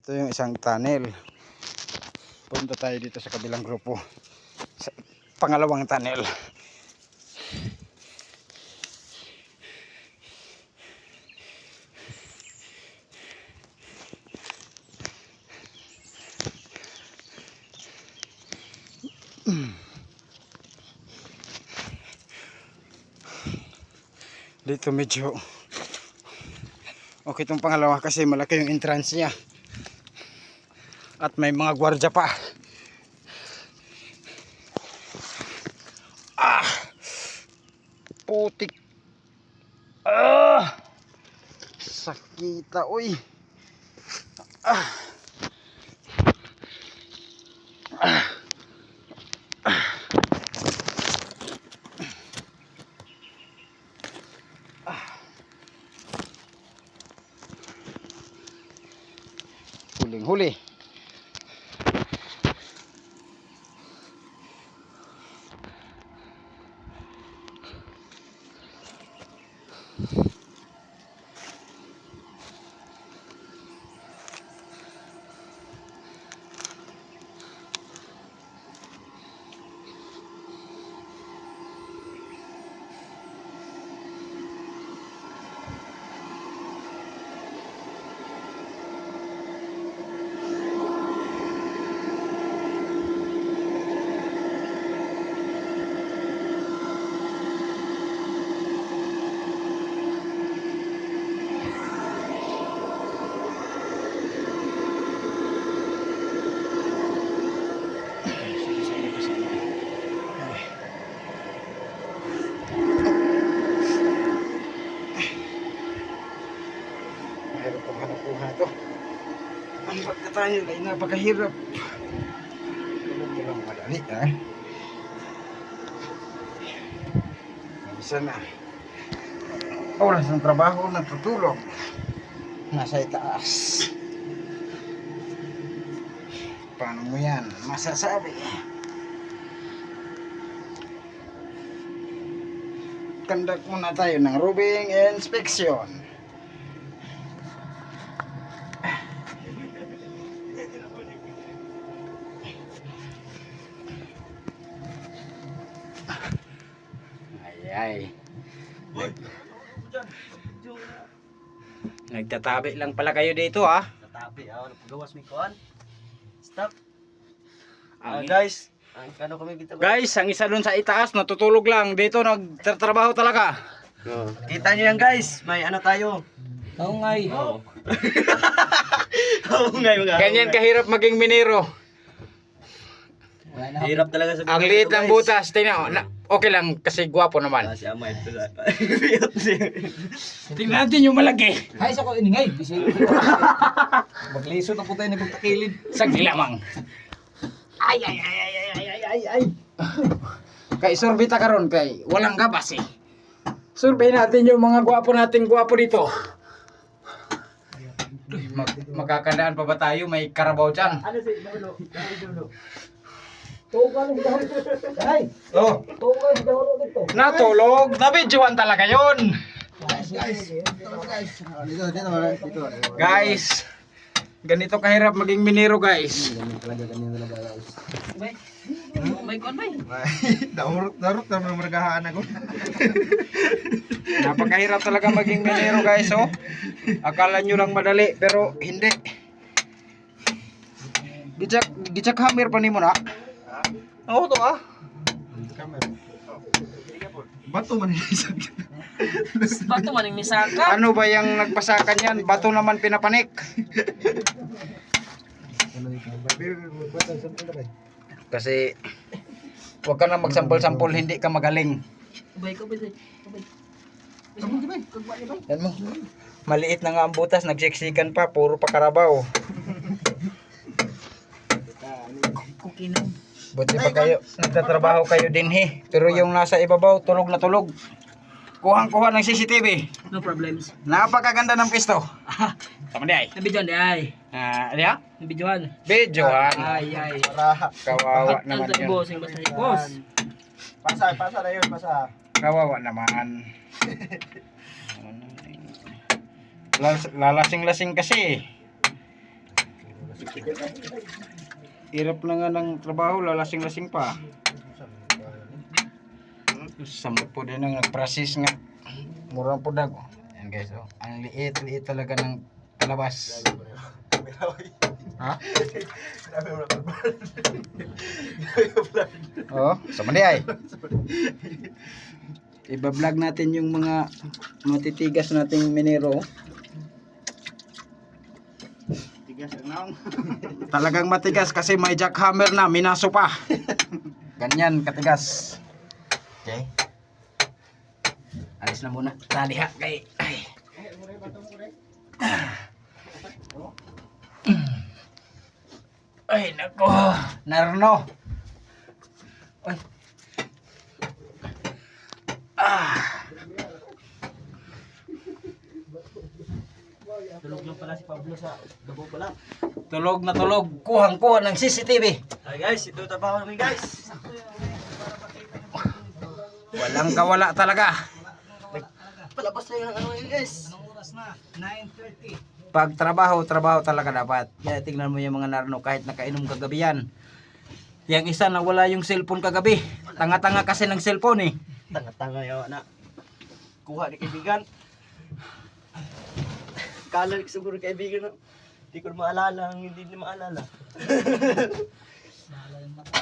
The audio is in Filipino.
Ito yung isang tunnel. Punta tayo dito sa kabilang grupo. Sa pangalawang tunnel. Dito medyo okay itong pangalawa kasi malaki yung entrance niya. At may mga gwardiya pa. Putik. Sakita, uy. Huling-huli. Mahirap pang hanap-buhay ito. Ang pagkatayo ay napakahirap. Hindi lang madali, Isa na. Oras ng trabaho, natutulog. Nasa itaas. Paano mo yan masasabi? Conduct muna tayo ng roofing inspection. Ay. Nagtatabi lang pala kayo dito, Tatabi, gawas mi kuan. Stop. Ang Guys, ano kami dito? Guys, ang isa dun sa itaas natutulog lang. Dito nagtatrabaho talaga. Kita niyo yan, guys. May ano tayo? Haungay. Oo. Haungay mga. Ganyan kahirap maging minero. Hirap talaga sa Ang liit ng butas. Tingnan, okay lang kasi gwapo naman. Si Amay ito. Tingnan natin yung malaki. Hay sa ko iningay. Magliso na po tayo nagpagtakilid. Sagli lamang. Ay. Kay sorbita karon kay walang gabas eh. Survey natin yung mga gwapo nating gwapo dito. Magkakandaan pa ba tayo? May karabaw dyan. Ano si Dulo? Tugan ang dahon. Hay. Oh, Tugan ang dahon dito. natulog. Nabidyohan talaga yon. Guys, ganito kahirap maging minero guys. May kon may. Darot na maragahaan ako. Napakahirap talaga maging minero guys, oh. Akala nyo lang madali pero hindi. Gitsak hammer pa nimo na. Oo to Bato man isa. Bato man ang misaka. Ano ba yung nagpasakan yan? Bato naman pinapanik. Kasi huwag ka na magsampol-sampol, hindi ka magaling. Ubay ko bay. Yan mo. Maliit na nga ang butas, nagsiksikan pa, puro pa karabaw. Kukinom. Buti pa kayo, nagtatrabaho kayo din pero yung nasa ibabaw, tulog na tulog. Kuhang-kuha ng CCTV. No problems. Napakaganda ng pisto. Tama di ay. Nabidyohan di ay. Ano ya? Nabidyohan. Videoan. Ay. Kawawa naman yun. Bossing basta boss. Pasa na yun, pasa. Kawawa naman. Lalasing-lasing kasi. Hirap na nga ng trabaho, lalasing-lasing pa. Samot po din ang nag-process nga. Murang po dag. Ayan guys, oh. Ang liit talaga ng palabas. Ha? Oh, sama di ay. Iba-vlog natin yung mga matitigas nating minero. Tigas ang naong. Talagang matigas kasi may jackhammer na, minaso pa. Ganyan katigas. Okay. Alis na muna. Taliha kay. Ay, nako. Narno. Ay. Tulog lang pala si Pablo sa gabo pa lang. Tulog na tulog. Kuhang-kuha ng CCTV. Hi guys, ito trabaho namin guys. Walang kawala talaga. Palabas na yung ano yun guys. Anong oras na? 9:30. Pag trabaho talaga dapat. Kaya tingnan mo yung mga narno kahit nakainom kagabi yan. Yang isa na wala yung cellphone kagabi. Tanga-tanga kasi ng cellphone eh. Tanga-tanga yung anak. Kuha ni kaibigan. Kala ni siguro kaibigan na. Hindi ko maalala ang hindi ni maalala.